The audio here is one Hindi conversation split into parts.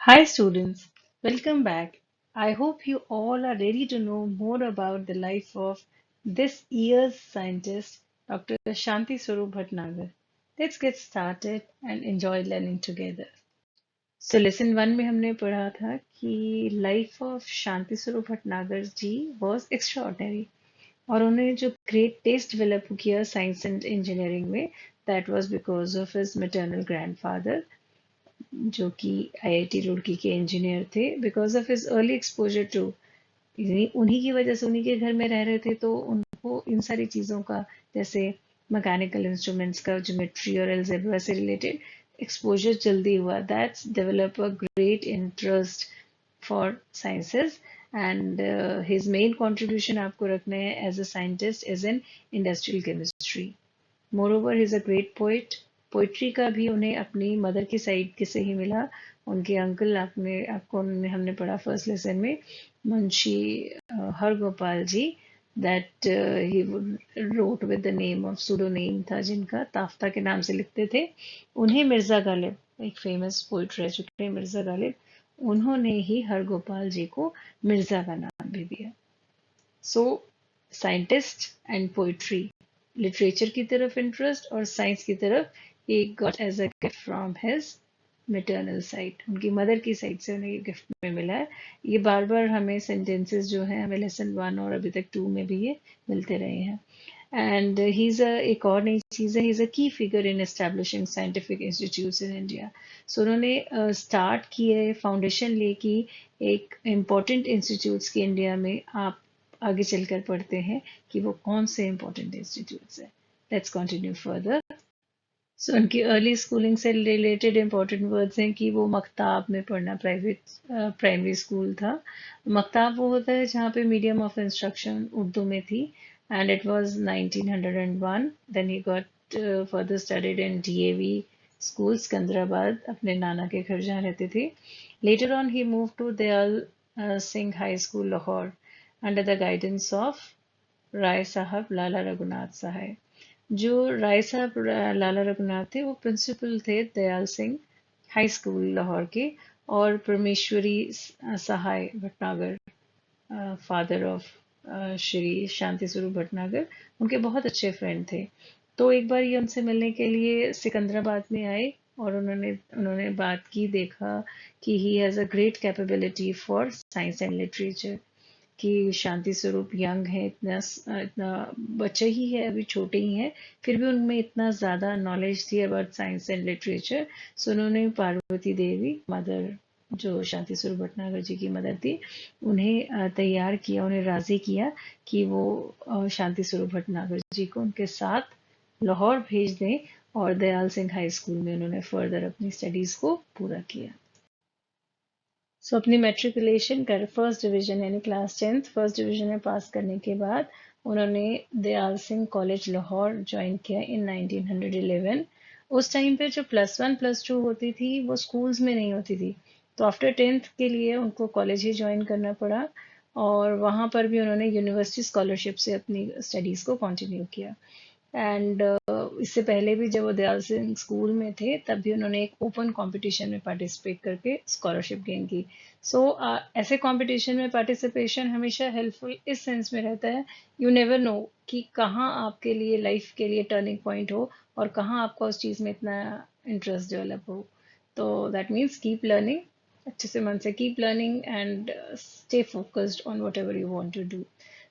Hi students, welcome back. I hope you all are ready to know more about the life of this year's scientist, Dr. Shanti Swarup Bhatnagar. Let's get started and enjoy learning together. So lesson 1 में हमने पढ़ा था कि life of Shanti Swarup Bhatnagar ji was extraordinary और उन्होंने जो ग्रेट टेस्ट डेवलप किया साइंस एंड इंजीनियरिंग में that was because of his maternal grandfather जो कि आईआईटी रुड़की के इंजीनियर थे because of his early exposure to उन्हीं की वजह से उन्हीं के घर में रह रहे थे तो उनको इन सारी चीज़ों का जैसे मैकेनिकल इंस्ट्रूमेंट्स का ज्योमेट्री और अलजेब्रा से रिलेटेड एक्सपोजर जल्दी हुआ that's develop a great interest for sciences and his main contribution आपको रखना है as a scientist as an industrial chemistry moreover is a great poet poetry का भी उन्हें अपनी मदर की साइड के से ही मिला उनके अंकल हमने पढ़ा फर्स्ट लेसन में Munshi Hargopal ji that he wrote with the name of pseudonym था जिनका ताफ्ता के नाम से लिखते थे उन्हें मिर्जा गालिब एक फेमस पोइट रह चुके हैं मिर्जा गालिब उन्होंने ही हरगोपाल जी को मिर्जा का नाम भी दिया so scientist and poetry literature की तरफ इंटरेस्ट और साइंस की तरफ ही got as a gift from his maternal side उनकी मदर की साइड से उन्हें ये गिफ्ट में मिला है ये बार बार हमें सेंटेंसेस जो हैं हमें लेसन 1 और अभी तक 2 में भी ये मिलते रहे हैं एंड ही इज अ एक और नई चीज़ है ही इज अ की figure in establishing scientific institutes in India so उन्होंने स्टार्ट किए फाउंडेशन ले की एक इम्पोर्टेंट इंस्टीट्यूट्स की इंडिया में आप आगे चलकर पढ़ते हैं कि वो कौन से इम्पोर्टेंट इंस्टीट्यूट्स हैं लेट्स कंटिन्यू फर्दर सो उनकी अर्ली स्कूलिंग से रिलेटेड इंपॉर्टेंट वर्ड्स हैं कि वो मकताब में पढ़ना प्राइवेट प्राइमरी स्कूल था मकताब वो होता है जहाँ पे मीडियम ऑफ इंस्ट्रक्शन उर्दू में थी and it was 1901 then he got further studied in DAV school Sikandrabad अपने नाना के घर जहाँ रहते थे later on he move to Dayal Singh high school Lahore under the guidance of Rai Sahab Lala Raghunath सहाय जो राय साहब लाला रघुनाथ थे वो प्रिंसिपल थे दयाल सिंह हाई स्कूल लाहौर के और परमेश्वरी सहाय भटनागर फादर ऑफ श्री शांति स्वरूप भटनागर उनके बहुत अच्छे फ्रेंड थे तो एक बार ये उनसे मिलने के लिए सिकंदराबाद में आए और उन्होंने उन्होंने बात की देखा कि he has a great capability for science and literature कि शांति स्वरूप यंग है इतना बच्चे ही है अभी छोटे ही हैं फिर भी उनमें इतना ज़्यादा नॉलेज थी अबाउट साइंस एंड लिटरेचर सो उन्होंने पार्वती देवी मदर जो शांति स्वरूप भटनागर जी की मदर थी उन्हें तैयार किया उन्हें राज़ी किया कि वो शांति स्वरूप भटनागर जी को उनके साथ लाहौर भेज दें और दयाल सिंह हाई स्कूल में उन्होंने फर्दर अपनी स्टडीज़ को पूरा किया सो अपनी मेट्रिकुलेशन कर फर्स्ट डिवीजन यानी क्लास 10th फर्स्ट डिवीजन में पास करने के बाद उन्होंने दयाल सिंह कॉलेज लाहौर ज्वाइन किया इन 1911 उस टाइम पे जो +1 +2 होती थी वो स्कूल्स में नहीं होती थी तो आफ्टर 10th के लिए उनको कॉलेज ही ज्वाइन करना पड़ा और वहाँ पर भी उन्होंने यूनिवर्सिटी स्कॉलरशिप से अपनी स्टडीज़ को कंटिन्यू किया एंड इससे पहले भी जब वो दयाल सिंह स्कूल में थे तब भी उन्होंने एक ओपन कंपटीशन में पार्टिसिपेट करके स्कॉलरशिप गेन की सो ऐसे कंपटीशन में पार्टिसिपेशन हमेशा हेल्पफुल इस सेंस में रहता है यू नेवर नो कि कहाँ आपके लिए लाइफ के लिए टर्निंग पॉइंट हो और कहाँ आपका उस चीज़ में इतना इंटरेस्ट डेवलप हो तो दैट मीन्स कीप लर्निंग अच्छे से मन से keep learning and stay focused on whatever you want to do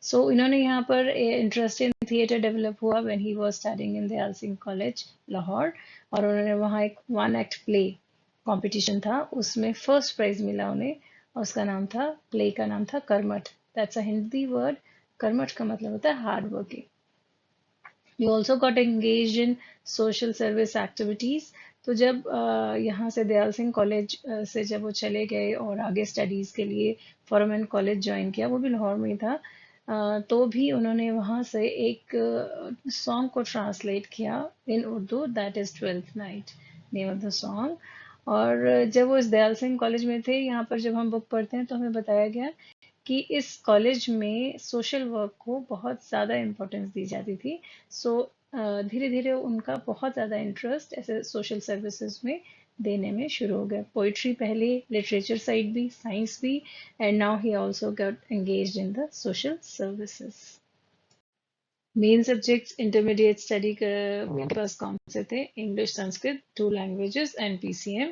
so इन्होंने यहाँ पर इंटरेस्ट इन थिएटर डेवलप हुआ when he was studying in Dayal Singh college Lahore और उन्होंने वहाँ एक 1 एक्ट प्ले कंपटीशन था उसमें फर्स्ट प्राइज मिला उन्हें और उसका नाम था प्ले का नाम था कर्मठ दैट्स अ हिंदी वर्ड कर्मठ का मतलब होता है hard working you also got engage in social service activities तो जब यहाँ से दयाल सिंह कॉलेज से जब वो चले गए और आगे स्टडीज़ के लिए फॉरमैन कॉलेज ज्वाइन किया वो भी लाहौर में ही था तो भी उन्होंने वहाँ से एक सॉन्ग को ट्रांसलेट किया in Urdu that is Twelfth Night name of the song और जब वो इस दयाल सिंह कॉलेज में थे यहाँ पर जब हम बुक पढ़ते हैं तो हमें बताया गया कि इस कॉलेज में सोशल वर्क को बहुत ज़्यादा इम्पोर्टेंस दी जाती थी सो धीरे धीरे उनका बहुत ज़्यादा इंटरेस्ट ऐसे सोशल सर्विसेज में देने में शुरू हो गया. पोइट्री पहले, लिटरेचर साइड भी, साइंस भी, and now he also got engaged in the social services. Main subjects intermediate study के पास कौन से थे? English, Sanskrit, 2 languages and PCM.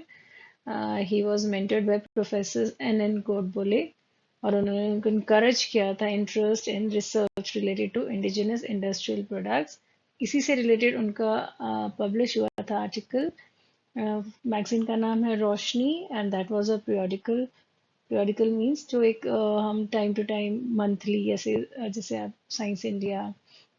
He was mentored by professor N Godbole, और उन्होंने उनको इनकरेज किया था interest in research related to indigenous industrial products. इसी से रिलेटेड उनका पब्लिश हुआ था आर्टिकल. मैगजीन का नाम है Roshni, and that was a periodical. Periodical means जो एक हम टाइम टू टाइम मंथली, जैसे आप साइंस इंडिया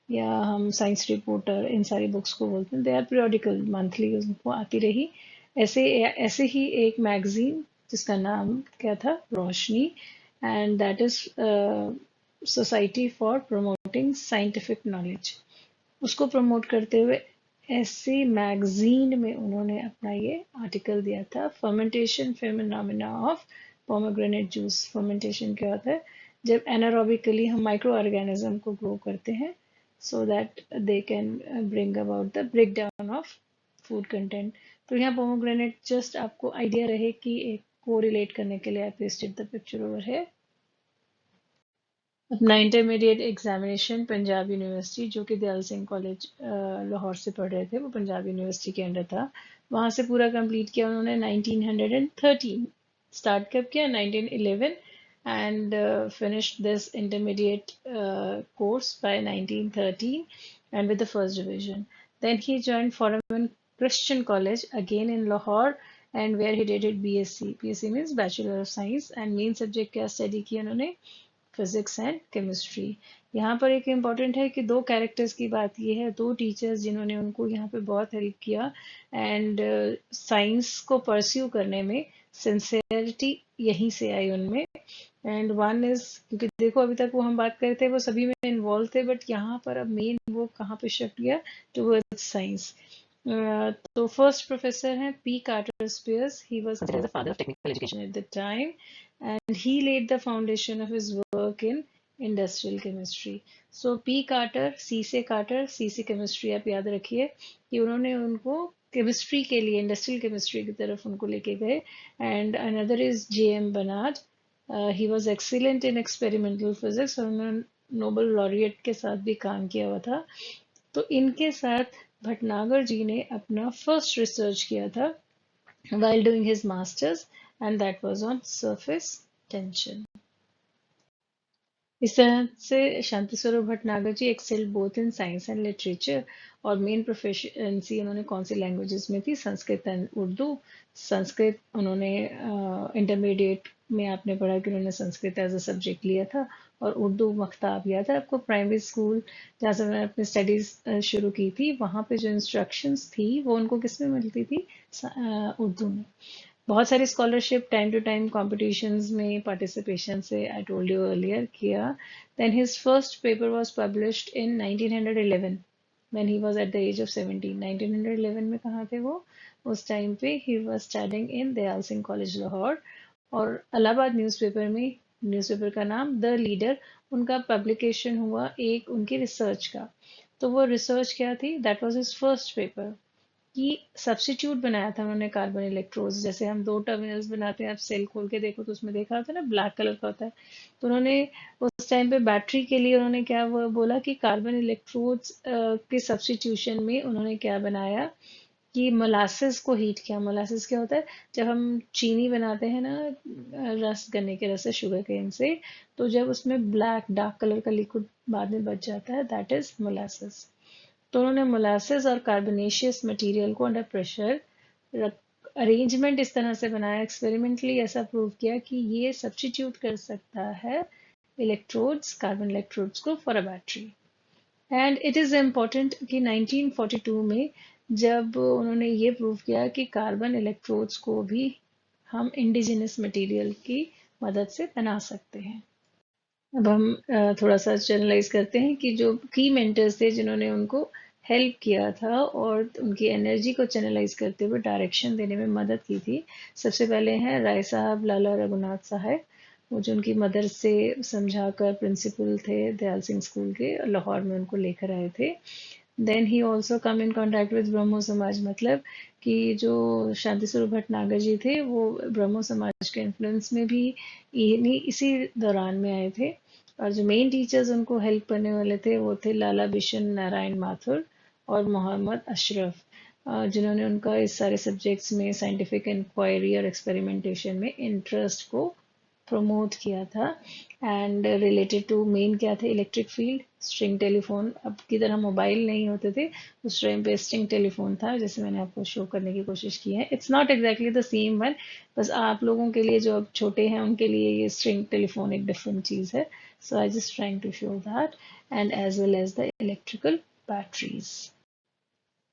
या हम साइंस रिपोर्टर, इन सारी बुक्स को बोलते हैं, दे आर पीरियोडिकल, मंथली उनको आती रही. ऐसे ऐसे ही एक मैगजीन जिसका नाम क्या था? Roshni, and that is society for promoting scientific knowledge. उसको प्रमोट करते हुए ऐसे मैगजीन में उन्होंने अपना ये आर्टिकल दिया था, fermentation phenomena of pomegranate juice. Fermentation क्या होता है? जब एनारोबिकली हम माइक्रो ऑर्गेनिज्म को ग्रो करते हैं, so that they can bring about the breakdown of food content. तो यहाँ पोमोग्रेनेट जस्ट आपको आइडिया रहे कि एक को रिलेट करने के लिए आई पेस्टेड द पिक्चर ओवर है. अपना इंटरमीडिएट एग्जामिनेशन पंजाब यूनिवर्सिटी, जो कि दयाल सिंह कॉलेज लाहौर से पढ़ रहे थे, वो पंजाब यूनिवर्सिटी के अंडर था, वहाँ से पूरा कंप्लीट किया उन्होंने 1913. स्टार्ट कब किया? 1911, and finished this intermediate course by 1913 and with the first division. Then he joined Foreman Christian College again in Lahore, and where he did it BSc. BSc means Bachelor of Science, and main subject क्या study किया उन्होंने? Physics and chemistry. यहाँ पर एक इम्पॉर्टेंट है कि 2 कैरेक्टर्स की बात ये है, 2 टीचर्स जिन्होंने उनको यहाँ पे बहुत हेल्प किया, एंड साइंस को परस्यू करने में सिंसेरिटी यहीं से आई उनमें. एंड वन इज, क्योंकि देखो अभी तक वो हम बात करते थे वो सभी में इन्वॉल्व थे, बट यहाँ पर अब मेन वो कहाँ पे शिफ्ट किया? Towards science. तो फर्स्ट प्रोफेसर हैं P Carter Speers. He was considered the father of technical education at the time, and he laid the foundation of his work in industrial chemistry. So P Carter, C से कार्टर, सी से केमिस्ट्री, आप याद रखिए कि उन्होंने उनको केमिस्ट्री के लिए, इंडस्ट्रियल केमिस्ट्री की तरफ उनको लेके गए. And another is J M Barnard. He was excellent in experimental physics, और उन्होंने नोबल लॉरिएट के साथ भी काम किया हुआ था. तो इनके साथ भटनागर जी ने अपना फर्स्ट रिसर्च किया था while doing his masters, and that was on surface tension. इस तरह से Shanti Swarup Bhatnagar ji excel both in science and literature. और मेन प्रोफेशंसी उन्होंने कौन सी लैंग्वेजेस में थी? संस्कृत एंड उर्दू. संस्कृत उन्होंने इंटरमीडिएट में आपने पढ़ा कि उन्होंने संस्कृत एज अ सब्जेक्ट लिया था, और उर्दू मख्ताब याद है आपको? प्राइमरी स्कूल जहाँ से उन्होंने अपनी स्टडीज शुरू की थी, वहाँ पे जो इंस्ट्रक्शंस थी वो उनको किस में मिलती थी? उर्दू में. बहुत सारी scholarship, time to time competitions में पार्टिसिपेशन से आई टोल्ड यू अर्लियर किया. Then his first paper was published in 1911 when he was at the age of 17. 1911 में कहाँ थे वो? उस टाइम पे he was studying in Dayal Singh college Lahore. और इलाहाबाद न्यूज़पेपर में, न्यूज़पेपर का नाम द लीडर, उनका पब्लिकेशन हुआ एक उनकी रिसर्च का. तो वो रिसर्च क्या थी? That was his first paper, कि सब्स्टिट्यूट बनाया था उन्होंने कार्बन इलेक्ट्रोड्स. जैसे हम 2 टर्मिनल्स बनाते हैं, आप सेल खोल के देखो तो उसमें देखा होता है ना, ब्लैक कलर का होता है. तो उन्होंने उस टाइम पे बैटरी के लिए उन्होंने क्या वो बोला कि कार्बन इलेक्ट्रोड्स के सब्स्टिट्यूशन में उन्होंने क्या बनाया कि मोलासेस को हीट किया. मोलासेस क्या होता है? जब हम चीनी बनाते हैं ना, रस, गन्ने के रस से, शुगर केन से, तो जब उसमें ब्लैक डार्क कलर का लिक्विड बाद में बच जाता है, दैट इज मोलासेस. तो उन्होंने मोलासेस और कार्बोनेशियस मटेरियल को अंडर प्रेशर अरेंजमेंट इस तरह से बनाया, एक्सपेरिमेंटली ऐसा प्रूव किया कि ये सब्स्टिट्यूट कर सकता है इलेक्ट्रोड्स, कार्बन इलेक्ट्रोड्स को for a battery. And it is important कि 1942 में जब उन्होंने ये प्रूव किया कि कार्बन इलेक्ट्रोड्स को भी हम इंडिजिनस मटेरियल की मदद से बना सकते हैं. अब हम थोड़ा सा जनरलाइज करते हैं कि जो की मेंटर्स थे जिन्होंने उनको हेल्प किया था और उनकी एनर्जी को चैनलाइज करते हुए डायरेक्शन देने में मदद की थी. सबसे पहले हैं राय साहब, लाला रघुनाथ साहब, वो जो उनकी मदर से समझाकर प्रिंसिपल थे दयाल सिंह स्कूल के, लाहौर में उनको लेकर आए थे. Then he also come in contact with Brahmo Samaj, मतलब कि जो शांति स्वरूप भटनागर जी थे वो ब्रह्मो समाज के इन्फ्लुएंस में भी इसी दौरान में आए थे। और जो मेन टीचर्स उनको हेल्प करने वाले थे वो थे लाला बिशन नारायण माथुर और मोहम्मद अशरफ, जिन्होंने उनका इस सारे सब्जेक्ट्स में साइंटिफिक इंक्वायरी और एक्सपेरिमेंटेशन में इंटरेस्ट को प्रमोट किया था। एंड रिलेटेड टू मेन क्या थे, इलेक्ट्रिक फील्ड, स्ट्रिंग टेलीफोन, अब की तरह मोबाइल नहीं होते थे उस टाइम पे, स्ट्रिंग टेलीफोन था, जैसे मैंने आपको शो करने की कोशिश की है। It's not exactly the same one, बस आप लोगों के लिए जो अब छोटे हैं उनके लिए ये स्ट्रिंग टेलीफोन एक डिफरेंट चीज़ है। So I just trying to show that, and as well as the electrical batteries.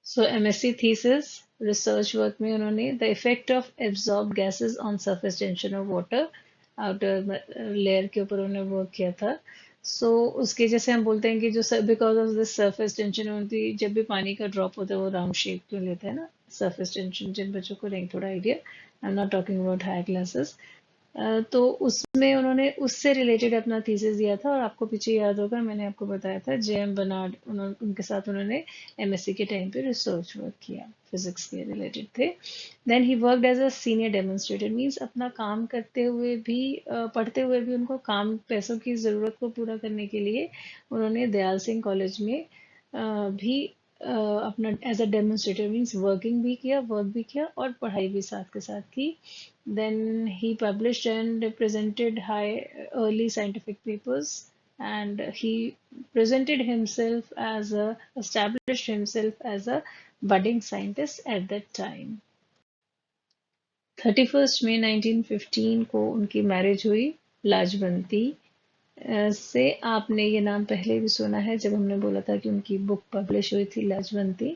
सो एमएससी थीसिस रिसर्च वर्क में उन्होंने the effect of absorb gases on surface tension of water, outer layer के ऊपर उन्होंने वर्क किया था। सो उसके जैसे हम बोलते हैं कि जो because of this surface tension होती, जब भी पानी का ड्रॉप होता है वो राउंड शेप क्यों लेता है ना, सरफेस टेंशन, जिन बच्चों को नहीं थोड़ा idea, I am not talking about higher classes. तो उसमें उन्होंने उससे रिलेटेड अपना थीसिस दिया था, और आपको पीछे याद होगा मैंने आपको बताया था जेएम बर्नार्ड, उनके साथ उन्होंने एमएससी के टाइम पे रिसर्च वर्क किया, फिजिक्स के रिलेटेड थे। Then he worked as a senior demonstrator, means अपना काम करते हुए भी पढ़ते हुए भी उनको काम पैसों की ज़रूरत को पूरा करने के लिए उन्होंने दयाल सिंह कॉलेज में भी अपना as a demonstrator means working भी किया, वर्क भी किया और पढ़ाई भी साथ के साथ की। Then he published and presented high early scientific papers, and he presented himself as a established himself as a budding scientist at that time. 31 मई 1915 को उनकी मैरिज हुई लाजवंती से। आपने ये नाम पहले भी सुना है जब हमने बोला था कि उनकी बुक पब्लिश हुई थी लाजवंती।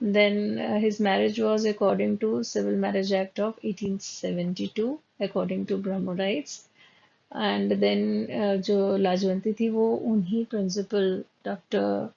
Then his marriage was according to Civil Marriage Act of 1872, according to Brahmo rights. And then जो लाजवंती थी वो उन्हीं प्रिंसिपल डॉक्टर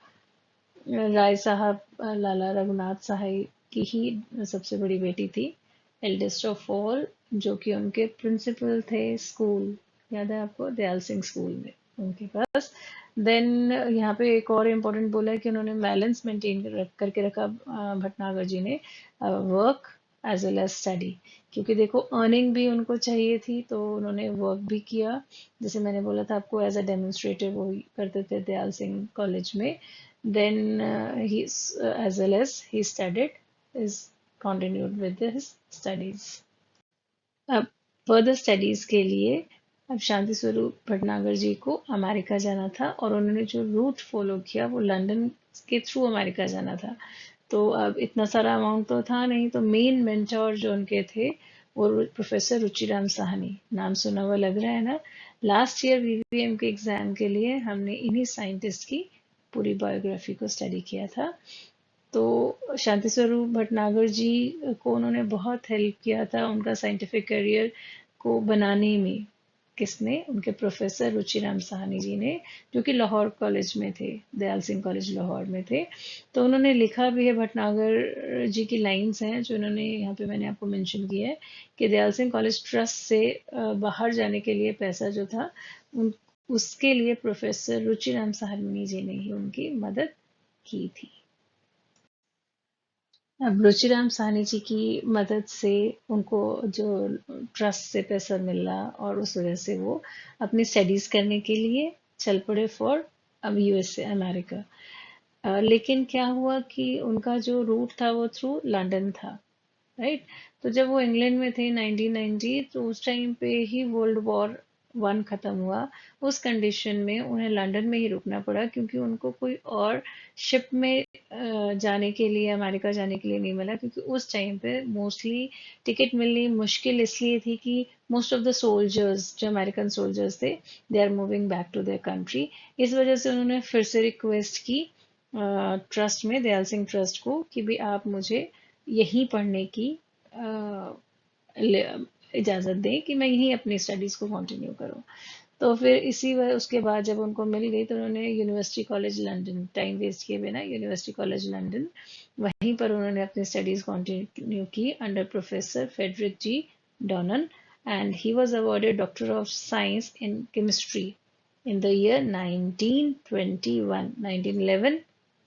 राय साहब, लाला रघुनाथ सहाय की ही सबसे बड़ी बेटी थी, एल्डेस्ट ऑफ ऑल, जो कि उनके प्रिंसिपल थे स्कूल, याद है आपको, दयाल सिंह स्कूल में उनके पास। देन यहाँ पे एक और इम्पोर्टेंट बोला है कि उन्होंने बैलेंस मेंटेन करके रखा भटनागर जी ने, work as well as study, क्योंकि देखो अर्निंग भी उनको चाहिए थी तो उन्होंने वर्क भी किया, जैसे मैंने बोला था आपको एज अ डेमोन्स्ट्रेटर वो करते थे दयाल सिंह कॉलेज में। Then he's as well as he studied, is continued with his studies. अब फर्दर स्टडीज के लिए अब शांति स्वरूप भटनागर जी को अमेरिका जाना था, और उन्होंने जो रूट फॉलो किया वो लंदन के थ्रू अमेरिका जाना था। तो अब इतना सारा अमाउंट तो था नहीं, तो मेन मेंटोर जो उनके थे वो प्रोफेसर रुचिराम साहनी, नाम सुना हुआ लग रहा है ना। लास्ट ईयर वीवीएम के एग्जाम के लिए हमने इन्हीं साइंटिस्ट की पूरी बायोग्राफी को स्टडी किया था। तो शांति स्वरूप भटनागर जी को उन्होंने बहुत हेल्प किया था उनका साइंटिफिक करियर को बनाने में, किसने, उनके प्रोफेसर रुचिराम साहनी जी ने, जो कि लाहौर कॉलेज में थे, दयाल सिंह कॉलेज लाहौर में थे। तो उन्होंने लिखा भी है, भटनागर जी की लाइंस हैं जो उन्होंने यहाँ पे मैंने आपको मेंशन किया है, कि दयाल सिंह कॉलेज ट्रस्ट से बाहर जाने के लिए पैसा जो था उन उसके लिए प्रोफेसर रुचिराम साहनी जी ने ही उनकी मदद की थी। अब रुचिराम साहनी जी की मदद से उनको जो ट्रस्ट से पैसा मिला, और उस वजह से वो अपनी स्टडीज करने के लिए चल पड़े फॉर अब यूएसए, अमेरिका। लेकिन क्या हुआ कि उनका जो रूट था वो थ्रू लंदन था, राइट। तो जब वो इंग्लैंड में थे 1990, तो उस टाइम पे ही वर्ल्ड 1 खत्म हुआ। उस कंडीशन में उन्हें लंदन में ही रुकना पड़ा, क्योंकि उनको कोई और शिप में जाने के लिए, अमेरिका जाने के लिए नहीं मिला, क्योंकि उस टाइम पे मोस्टली टिकट मिलनी मुश्किल इसलिए थी कि मोस्ट ऑफ द सोल्जर्स, जो अमेरिकन सोल्जर्स थे, they are moving back to their country. इस वजह से उन्होंने फिर से रिक्वेस्ट की ट्रस्ट में, दयाल सिंह ट्रस्ट को, कि भी आप मुझे यहीं पढ़ने की इजाज़त दें, कि मैं यहीं अपनी स्टडीज़ को कंटिन्यू करूं। तो फिर इसी वजह उसके बाद जब उनको मिल गई तो उन्होंने university college London, time waste किए बिना यूनिवर्सिटी कॉलेज लंदन, वहीं पर उन्होंने अपनी स्टडीज़ कंटिन्यू की under professor Frederick G Donnan, and he was awarded doctor of science in chemistry in the year 1921, 1911,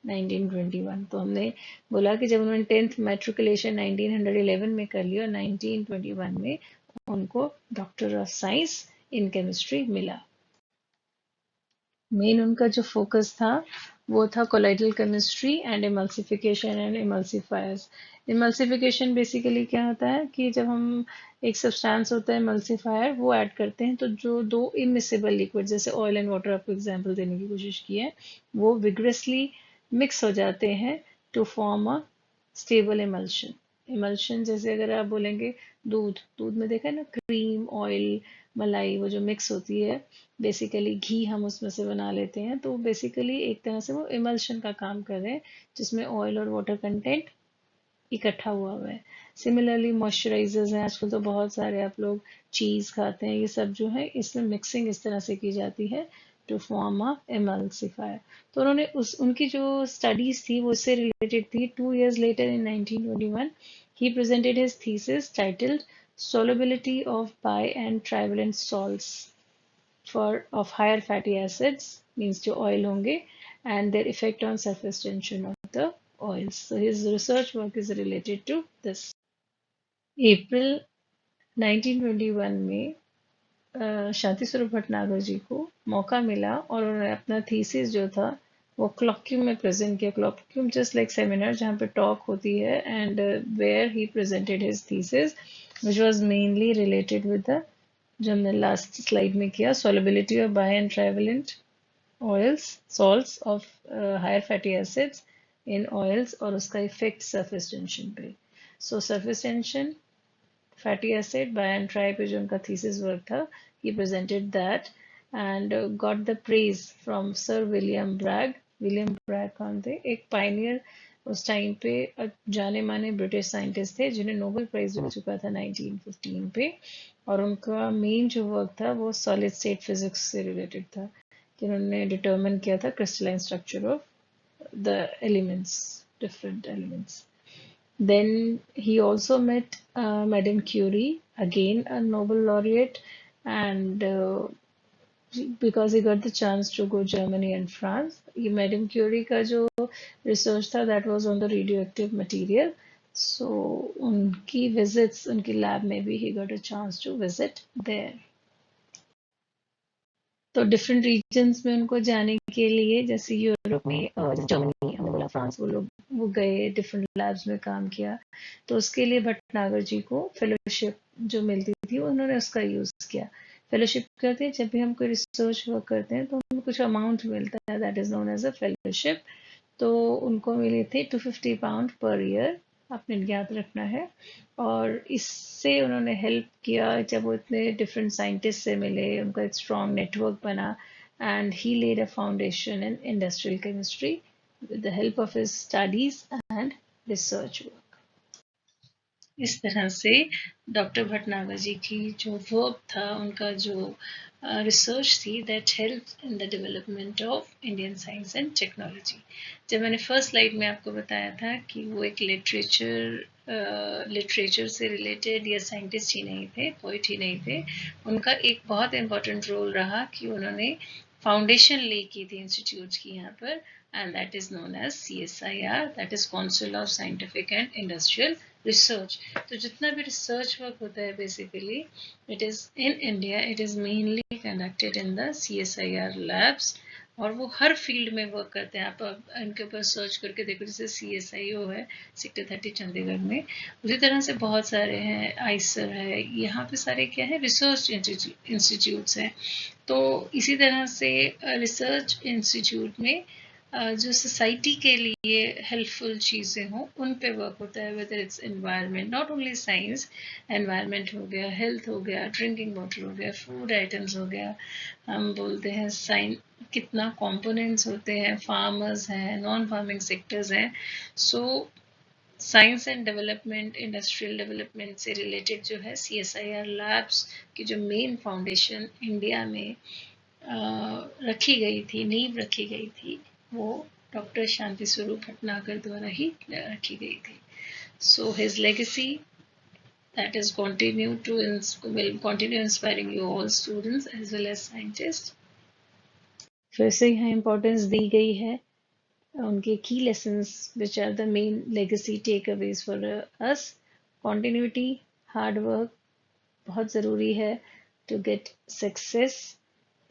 1921। तो हमने बोला कि जब उन्होंने 10th मैट्रिकुलेशन 1911 में कर लिया और 1921 में उनको doctor of science in chemistry मिला। मेन उनका जो फोकस था वो था colloidal chemistry and emulsification and emulsifiers. Emulsification basically क्या होता है कि जब हम एक सब्सटेंस होता है इमल्सिफायर वो ऐड करते हैं तो जो दो इमिसिबल लिक्विड जैसे ऑयल एंड वाटर आपको एग्जांपल देने की कोशिश की है वो विग्रसली मिक्स हो जाते हैं to form a stable emulsion. Emulsion जैसे अगर आप बोलेंगे दूध, दूध में देखा है ना क्रीम ऑयल मलाई वो जो मिक्स होती है बेसिकली घी हम उसमें से बना लेते हैं तो बेसिकली एक तरह से वो इमल्शन का काम कर रहे हैं जिसमें ऑयल और वाटर कंटेंट इकट्ठा हुआ हुआ है। सिमिलरली मॉइस्चराइजर्स हैं आजकल तो बहुत सारे आप लोग चीज़ खाते हैं ये सब जो है इसमें मिक्सिंग इस तरह से की जाती है टू फॉर्म अ एमल्सिफायर। तो उन्होंने उनकी जो स्टडीज थी वो इससे रिलेटेड थी। 2 years later in 1921 he presented his thesis titled solubility of bi and trivalent salts for of higher fatty acids means जो oil होंगे and their effect on surface tension of the oils. So his research work is related to this. April 1921 में शांति स्वरूप भटनागर जी को मौका मिला और उन्होंने अपना थीसिस जो था वो क्लॉक्यूम में प्रेजेंट किया। क्लॉक्यूम जस्ट लाइक सेमिनार जहाँ पे टॉक होती है and where he presented his thesis which was mainly related with the जो हमने लास्ट स्लाइड में किया solubility of bi and trivalent oils salts of higher fatty acids in oils और उसका इफेक्ट surface tension पे। So surface tension fatty acid by and tri पे जो उनका thesis work था he presented that and got the praise from Sir William Bragg। William Bragg कौन थे? एक पाइनियर उस टाइम पे जाने माने ब्रिटिश साइंटिस्ट थे जिन्हें नोबेल प्राइज मिल चुका था 1915 पे और उनका मेन जो वर्क था वो सॉलिड स्टेट फिजिक्स से रिलेटेड था कि उन्होंने डिटरमिन किया था crystalline structure of the elements different elements. Then he also met Madame Curie, again a Nobel laureate, and because he got the chance to go Germany and France. ये Madame Curie का जो research था that was on the radioactive material. So उनकी visits उनकी lab में भी he got a chance to visit there. तो डिफरेंट रीजन्स में उनको जाने के लिए जैसे यूरोप में जैसे जर्मनी हमने बोला फ्रांस वो गए डिफरेंट लैब्स में काम किया तो उसके लिए भटनागर जी को फेलोशिप जो मिलती थी उन्होंने उसका यूज किया। फेलोशिप करते हैं जब भी हम कोई रिसर्च वर्क करते हैं तो हमें कुछ अमाउंट मिलता है that is known as a fellowship. तो उनको मिले थे 250 पाउंड पर ईयर आपने याद रखना है और इससे उन्होंने हेल्प किया जब वो इतने डिफरेंट साइंटिस्ट से मिले उनका एक स्ट्रॉन्ग नेटवर्क बना and he laid a foundation in industrial chemistry with the help of his studies and research work. इस तरह से डॉक्टर भटनागर जी की जो वर्क था उनका जो रिसर्च थी that help in the development of Indian science and technology. जब मैंने फर्स्ट स्लाइड में आपको बताया था कि वो एक लिटरेचर से रिलेटेड या साइंटिस्ट ही नहीं थे पोइट ही नहीं थे उनका एक बहुत इम्पोर्टेंट रोल रहा कि उन्होंने फाउंडेशन ले की थी इंस्टीट्यूट की यहाँ पर and that is known as CSIR, that is Council of Scientific and Industrial Research. तो जितना भी रिसर्च वर्क होता है basically it is in India it is mainly conducted in the CSIR labs और वो हर फील्ड में वर्क करते हैं। आप इनके ऊपर सर्च करके देखो जैसे CSIO है सेक्टर 30 चंडीगढ़ में उसी तरह से बहुत सारे हैं आइसर है यहाँ पे सारे क्या है रिसर्च इंस्टीट्यूट्स हैं। तो इसी तरह से रिसर्च इंस्टीट्यूट में जो सोसाइटी के लिए हेल्पफुल चीज़ें हों उन पे वर्क होता है whether it's environment not only science environment हो गया हेल्थ हो गया ड्रिंकिंग वाटर हो गया फूड आइटम्स हो गया हम बोलते हैं साइंस कितना कंपोनेंट्स होते हैं फार्मर्स हैं नॉन फार्मिंग सेक्टर्स हैं। So science and development industrial development से रिलेटेड जो है CSIR लैब्स की जो मेन फाउंडेशन इंडिया में रखी गई थी नींव रखी गई थी वो डॉक्टर शांति स्वरूप भटनागर द्वारा ही रखी गई थी। So his legacy that is will continue inspiring you all students as well as scientists। फिर से यहाँ इम्पोर्टेंस दी गई है उनके की lessons which are the main legacy takeaways for us. Continuity, hard work बहुत ज़रूरी है टू गेट सक्सेस.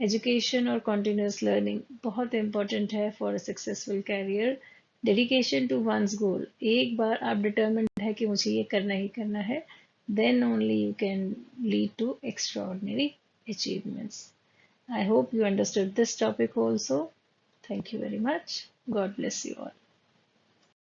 एजुकेशन और continuous लर्निंग बहुत इम्पोर्टेंट है for a successful career. Dedication to one's goal, एक बार आप डिटर्मिन्ड है कि मुझे ये करना ही करना है, then only you can lead to extraordinary achievements. I hope you understood this topic also. Thank you very much. God bless you all.